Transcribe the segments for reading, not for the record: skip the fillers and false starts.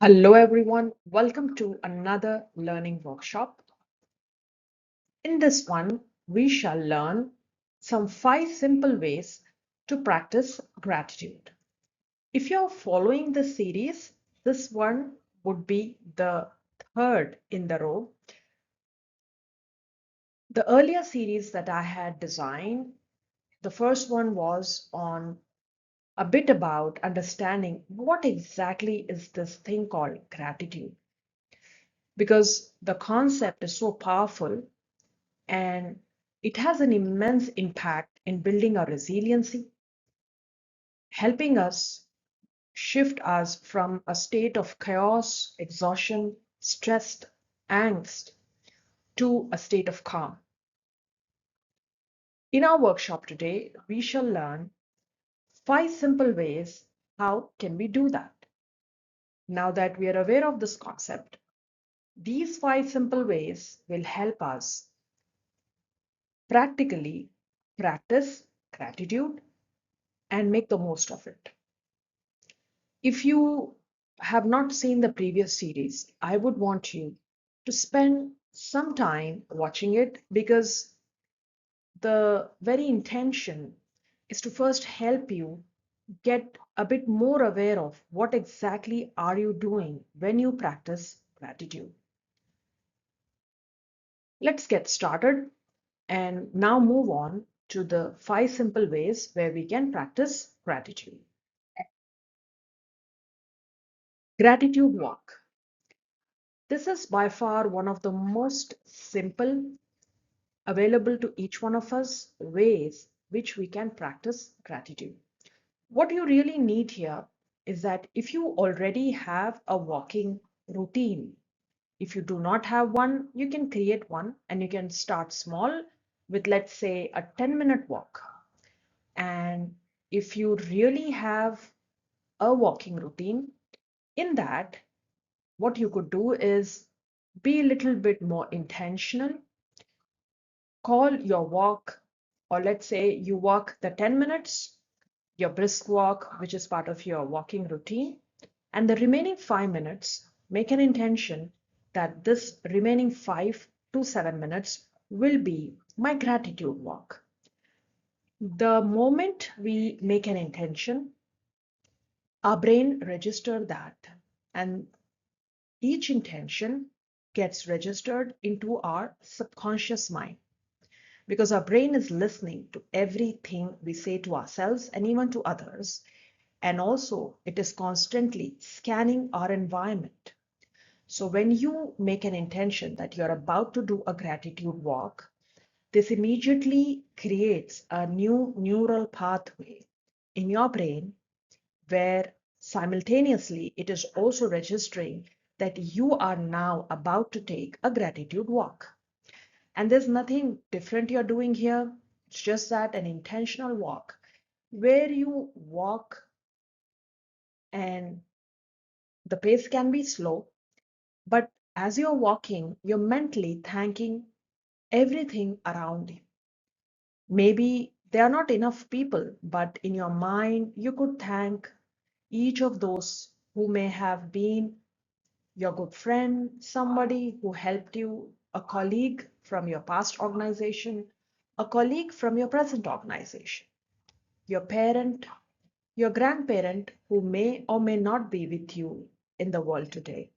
Hello, everyone. Welcome to another learning workshop. In this one, we shall learn some 5 simple ways to practice gratitude. If you're following the series, this one would be the third in the row. The earlier series that I had designed, the first one was on a bit about understanding what exactly is this thing called gratitude, because the concept is so powerful and it has an immense impact in building our resiliency, helping us shift us from a state of chaos, exhaustion, stress, angst to a state of calm. In our workshop today, we shall learn 5 simple ways how can we do that. Now that we are aware of this concept, these 5 simple ways will help us practically practice gratitude and make the most of it. If you have not seen the previous series, I would want you to spend some time watching it, because the very intention is to first help you get a bit more aware of what exactly are you doing when you practice gratitude. Let's get started and now move on to the 5 simple ways where we can practice gratitude. Gratitude walk. This is by far one of the most simple, available to each one of us ways which we can practice gratitude. What you really need here is that if you already have a walking routine, if you do not have one, you can create one and you can start small with, let's say, a 10-minute walk. And if you really have a walking routine, in that, what you could do is be a little bit more intentional. Call your walk, or let's say you walk the 10 minutes, your brisk walk, which is part of your walking routine, and the remaining 5 minutes, make an intention that this remaining 5 to 7 minutes will be my gratitude walk. The moment we make an intention, our brain registers that, and each intention gets registered into our subconscious mind, because our brain is listening to everything we say to ourselves and even to others. And also, it is constantly scanning our environment. So, when you make an intention that you're about to do a gratitude walk, this immediately creates a new neural pathway in your brain, where simultaneously it is also registering that you are now about to take a gratitude walk. And there's nothing different you're doing here. It's just that an intentional walk where you walk and the pace can be slow, but as you're walking, you're mentally thanking everything around you. Maybe there are not enough people, but in your mind, you could thank each of those who may have been your good friend, somebody who helped you, a colleague from your past organization, a colleague from your present organization, your parent, your grandparent who may or may not be with you in the world today,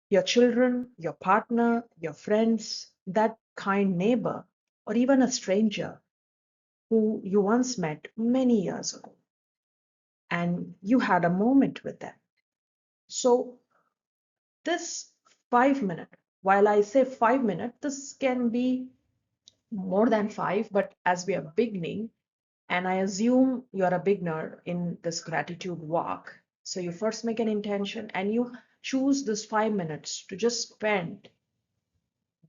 your children, your partner, your friends, that kind neighbor, or even a stranger who you once met many years ago and you had a moment with them. So, this 5 minute, while I say 5 minutes, this can be more than five, but as we are beginning, and I assume you're a beginner in this gratitude walk, so you first make an intention and you choose this 5 minutes to just spend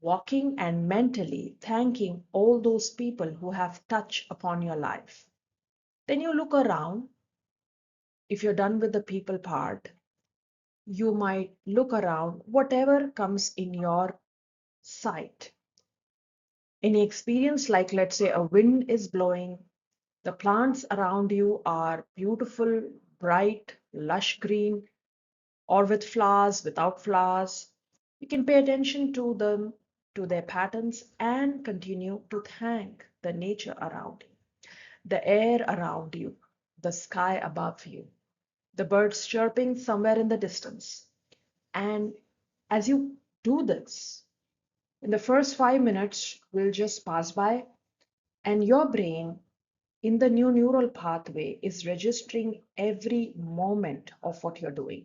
walking and mentally thanking all those people who have touched upon your life. Then you look around. If you're done with the people part, you might look around, whatever comes in your sight. Any experience, like let's say a wind is blowing, the plants around you are beautiful, bright, lush green, or with flowers, without flowers. You can pay attention to them, to their patterns, and continue to thank the nature around you, the air around you, the sky above you, the birds chirping somewhere in the distance. And as you do this, in the first 5 minutes will just pass by, and your brain in the new neural pathway is registering every moment of what you're doing.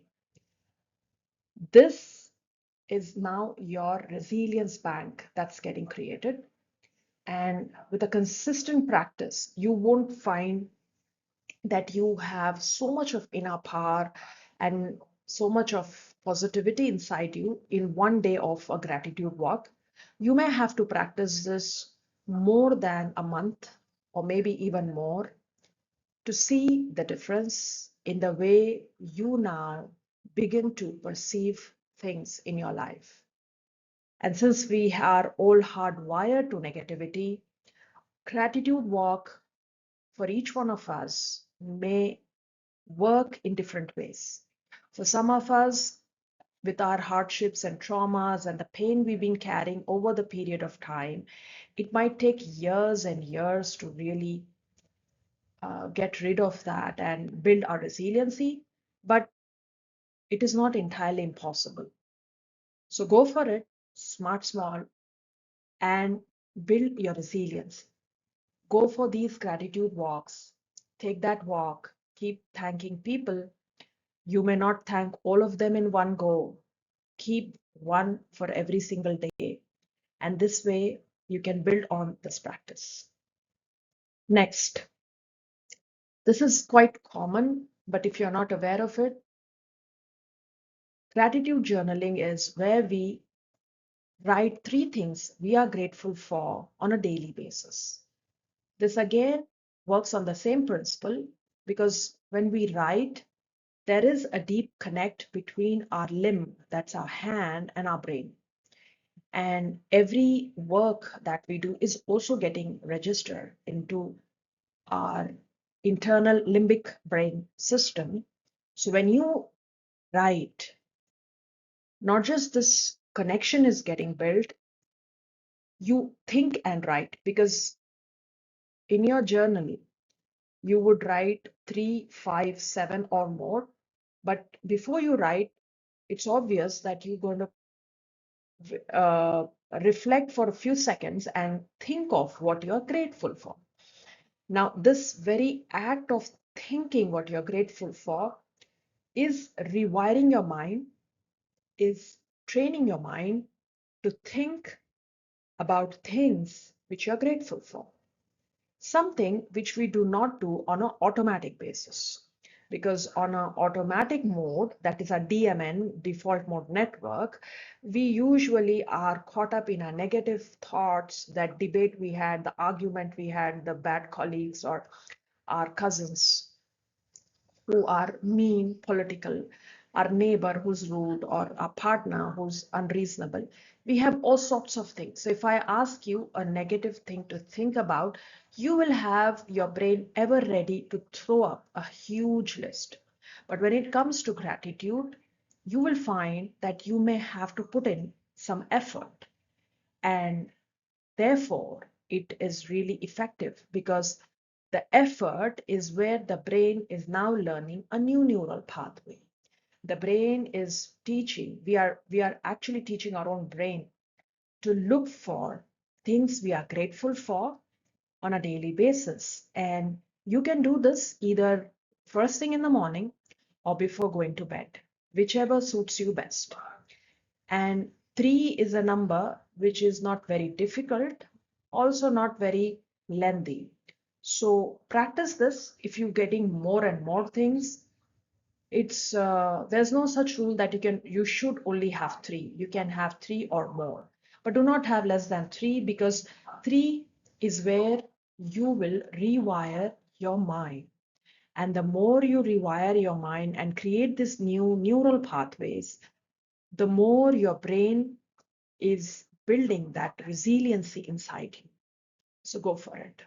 This is now your resilience bank that's getting created. And with a consistent practice, you won't find that you have so much of inner power and so much of positivity inside you in one day of a gratitude walk. You may have to practice this more than a month or maybe even more to see the difference in the way you now begin to perceive things in your life. And since we are all hardwired to negativity, gratitude walk for each one of us may work in different ways. For some of us, with our hardships and traumas and the pain we've been carrying over the period of time, it might take years and years to really get rid of that and build our resiliency, but it is not entirely impossible. So go for it, smart, small, and build your resilience. Go for these gratitude walks. Take that walk. Keep thanking people. You may not thank all of them in one go. Keep one for every single day. And this way, you can build on this practice. Next, this is quite common, but if you're not aware of it, gratitude journaling is where we write 3 things we are grateful for on a daily basis. This again works on the same principle because when we write, there is a deep connect between our limb, that's our hand, and our brain. And every work that we do is also getting registered into our internal limbic brain system. So when you write, not just this connection is getting built, you think and write because in your journal, you would write 3, 5, 7 or more. But before you write, it's obvious that you're going to reflect for a few seconds and think of what you're grateful for. Now, this very act of thinking what you're grateful for is rewiring your mind, is training your mind to think about things which you're grateful for. Something which we do not do on an automatic basis. Because on an automatic mode, that is a DMN, default mode network, we usually are caught up in our negative thoughts, that debate we had, the argument we had, the bad colleagues or our cousins who are mean, political, our neighbor who's rude, or our partner who's unreasonable. We have all sorts of things. So if I ask you a negative thing to think about, you will have your brain ever ready to throw up a huge list. But when it comes to gratitude, you will find that you may have to put in some effort. And therefore, it is really effective because the effort is where the brain is now learning a new neural pathway. The brain is teaching, we are actually teaching our own brain to look for things we are grateful for on a daily basis. And you can do this either first thing in the morning or before going to bed, whichever suits you best. And 3 is a number which is not very difficult, also not very lengthy. So practice this. If you're getting more and more things, it's there's no such rule that you should only have 3. You can have 3 or more, but do not have less than 3 because 3 is where you will rewire your mind. And the more you rewire your mind and create this new neural pathways, the more your brain is building that resiliency inside you. So go for it.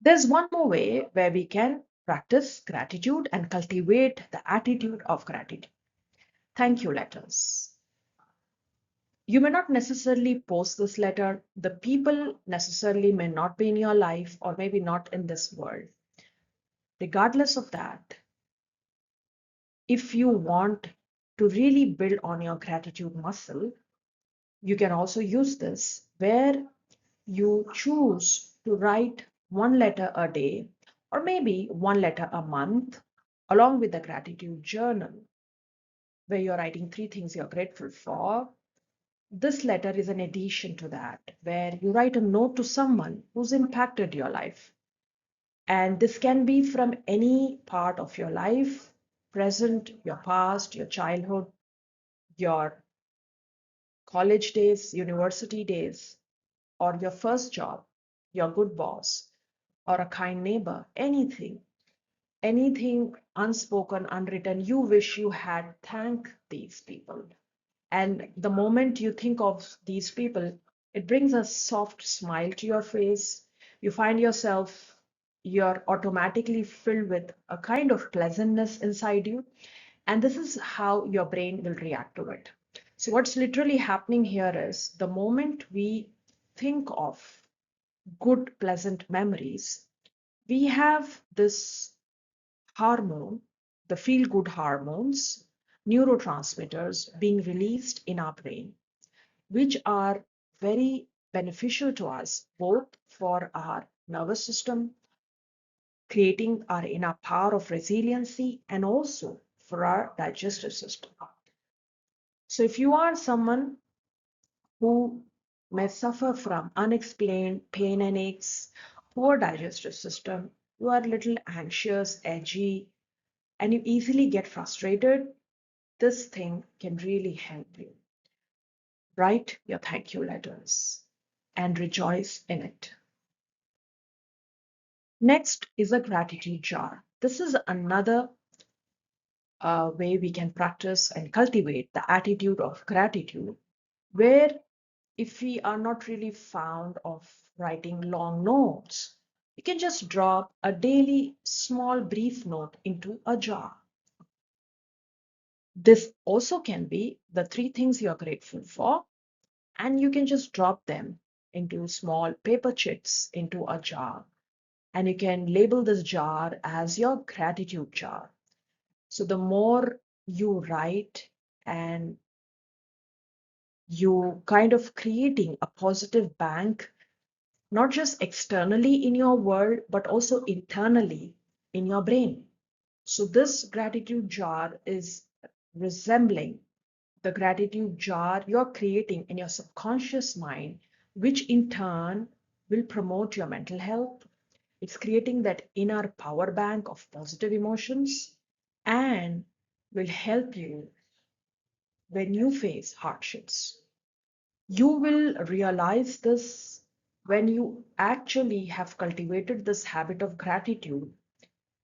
There's one more way where we can practice gratitude and cultivate the attitude of gratitude. Thank you letters. You may not necessarily post this letter. The people necessarily may not be in your life or maybe not in this world. Regardless of that, if you want to really build on your gratitude muscle, you can also use this where you choose to write one letter a day or maybe one letter a month along with the gratitude journal where you're writing three things you're grateful for. This letter is an addition to that, where you write a note to someone who's impacted your life. And this can be from any part of your life, present, your past, your childhood, your college days, university days, or your first job, your good boss, or a kind neighbor, anything unspoken, unwritten, you wish you had thanked these people. And the moment you think of these people, it brings a soft smile to your face. You find yourself, you're automatically filled with a kind of pleasantness inside you. And this is how your brain will react to it. So, what's literally happening here is the moment we think of good, pleasant memories, we have this hormone, the feel good hormones, neurotransmitters being released in our brain, which are very beneficial to us, both for our nervous system, creating our inner power of resiliency, and also for our digestive system. So, if you are someone who may suffer from unexplained pain and aches, poor digestive system, you are a little anxious, edgy, and you easily get frustrated, this thing can really help you. Write your thank you letters and rejoice in it. Next is a gratitude jar. This is another way we can practice and cultivate the attitude of gratitude, where if we are not really fond of writing long notes, we can just drop a daily small brief note into a jar. This also can be the three things you're grateful for, and you can just drop them into small paper chits into a jar. And you can label this jar as your gratitude jar. So the more you write and you kind of creating a positive bank, not just externally in your world, but also internally in your brain. So this gratitude jar is resembling the gratitude jar you're creating in your subconscious mind, which in turn will promote your mental health. It's creating that inner power bank of positive emotions and will help you when you face hardships. You will realize this when you actually have cultivated this habit of gratitude,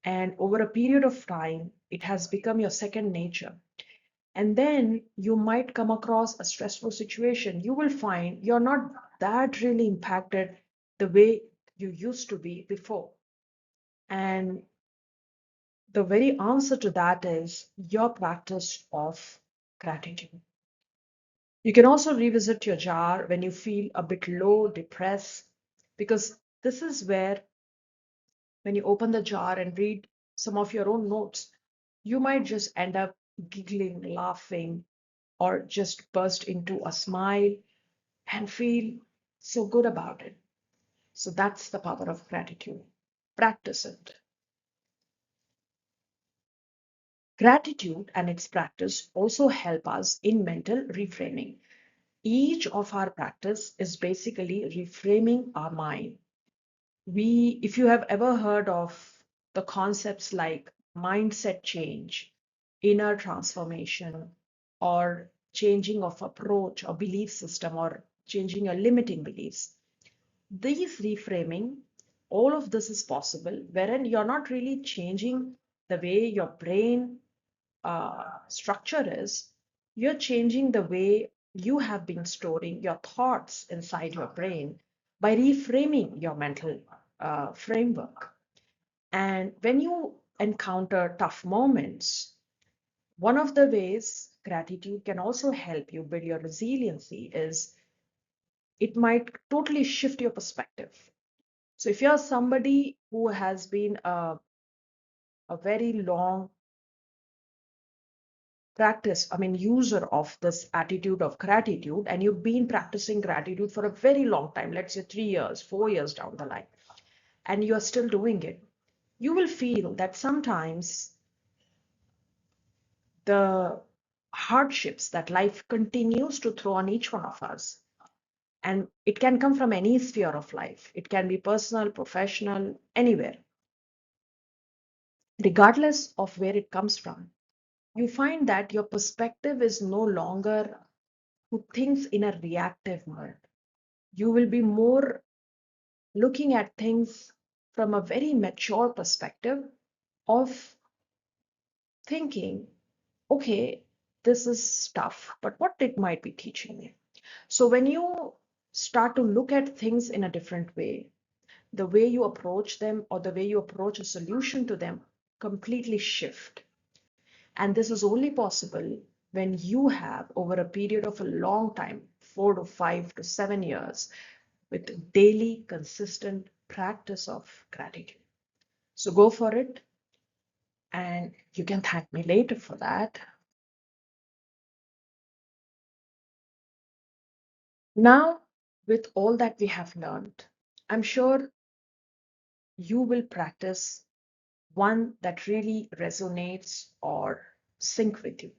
and over a period of time, it has become your second nature. And then you might come across a stressful situation. You will find you're not that really impacted the way you used to be before. And the very answer to that is your practice of gratitude. You can also revisit your jar when you feel a bit low, depressed, because this is where, when you open the jar and read some of your own notes, you might just end up giggling, laughing, or just burst into a smile and feel so good about it. So that's the power of gratitude. Practice it. Gratitude and its practice also help us in mental reframing. Each of our practice is basically reframing our mind. If you have ever heard of the concepts like mindset change, inner transformation, or changing of approach or belief system, or changing your limiting beliefs, these reframing, all of this is possible, wherein you're not really changing the way your brain structure is, you're changing the way you have been storing your thoughts inside your brain by reframing your mental framework. And when you encounter tough moments, one of the ways gratitude can also help you build your resiliency is it might totally shift your perspective. So if you're somebody who has been a very long user of this attitude of gratitude, and you've been practicing gratitude for a very long time, let's say 3 years, 4 years down the line, and you're still doing it, you will feel that sometimes the hardships that life continues to throw on each one of us, and it can come from any sphere of life, it can be personal, professional, anywhere, regardless of where it comes from, you find that your perspective is no longer who thinks in a reactive mode. You will be more looking at things from a very mature perspective of thinking, okay, this is tough, but what it might be teaching me. So when you start to look at things in a different way, the way you approach them or the way you approach a solution to them completely shift. And this is only possible when you have, over a period of a long time, 4 to 5 to 7 years, with daily consistent practice of gratitude. So go for it, and you can thank me later for that. Now, with all that we have learned, I'm sure you will practice one that really resonates or sync with you.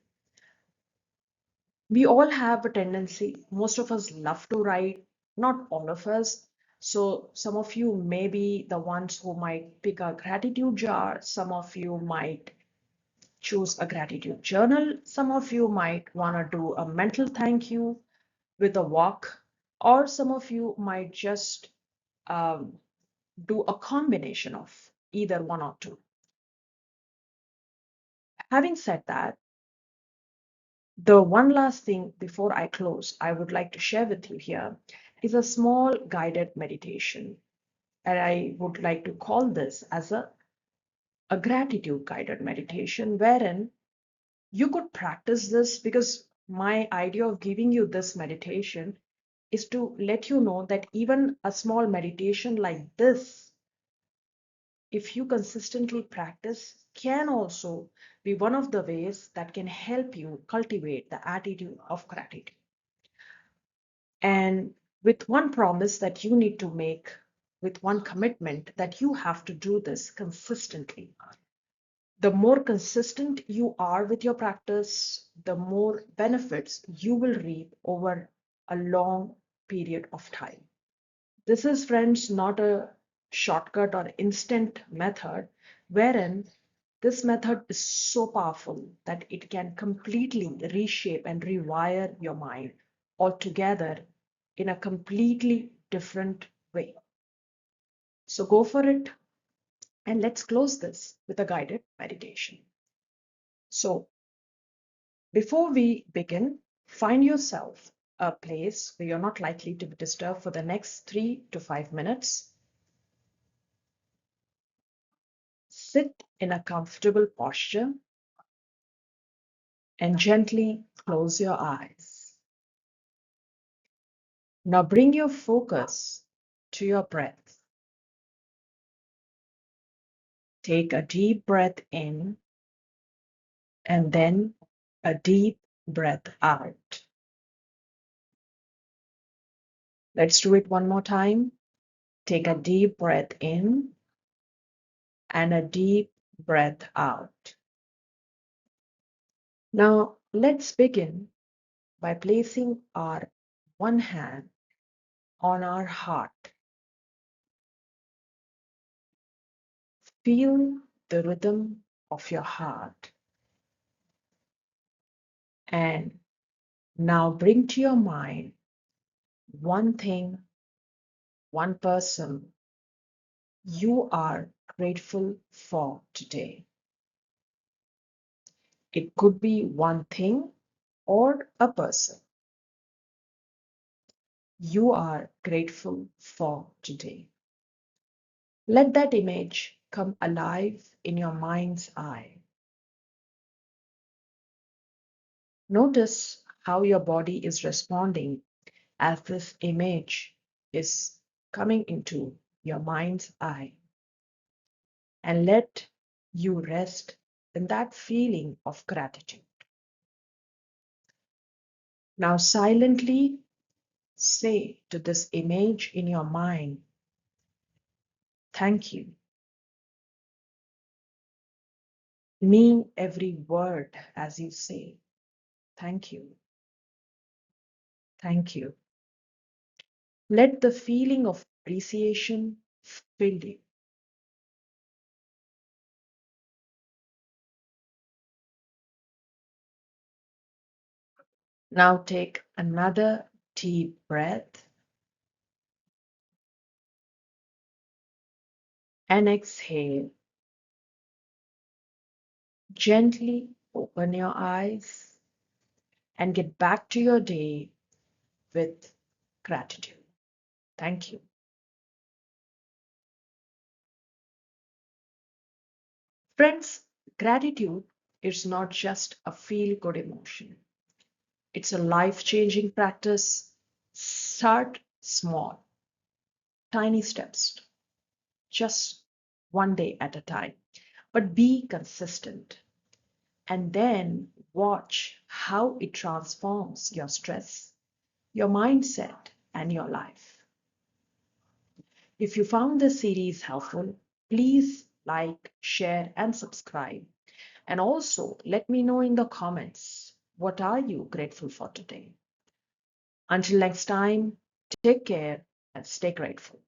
We all have a tendency, most of us love to write, not all of us. So some of you may be the ones who might pick a gratitude jar, some of you might choose a gratitude journal, some of you might want to do a mental thank you with a walk, or some of you might just um, do a combination of either one or two. Having said that, the one last thing before I close, I would like to share with you here is a small guided meditation. And I would like to call this as a gratitude guided meditation, wherein you could practice this, because my idea of giving you this meditation is to let you know that even a small meditation like this, if you consistently practice, can also be one of the ways that can help you cultivate the attitude of gratitude. And with one promise that you need to make, with one commitment that you have to do this consistently. The more consistent you are with your practice, the more benefits you will reap over a long period of time. This is, friends, not a shortcut or instant method, wherein this method is so powerful that it can completely reshape and rewire your mind altogether in a completely different way. So go for it, and let's close this with a guided meditation. So before we begin, find yourself a place where you're not likely to be disturbed for the next 3 to 5 minutes. Sit in a comfortable posture and gently close your eyes. Now bring your focus to your breath. Take a deep breath in and then a deep breath out. Let's do it one more time. Take a deep breath in and a deep breath out. Now let's begin by placing our one hand on our heart. Feel the rhythm of your heart. And now bring to your mind one thing, one person you are grateful for today. It could be one thing or a person you are grateful for today. Let that image come alive in your mind's eye. Notice how your body is responding as this image is coming into your mind's eye. And let you rest in that feeling of gratitude. Now silently say to this image in your mind, thank you. Mean every word as you say, thank you, thank you. Let the feeling of appreciation fill you. Now take another deep breath and exhale. Gently open your eyes and get back to your day with gratitude. Thank you. Friends, gratitude is not just a feel good emotion, it's a life changing practice. Start small, tiny steps, just one day at a time, but be consistent. And then watch how it transforms your stress, your mindset, and your life. If you found this series helpful, please like, share, and subscribe. And also let me know in the comments, what are you grateful for today? Until next time, take care and stay grateful.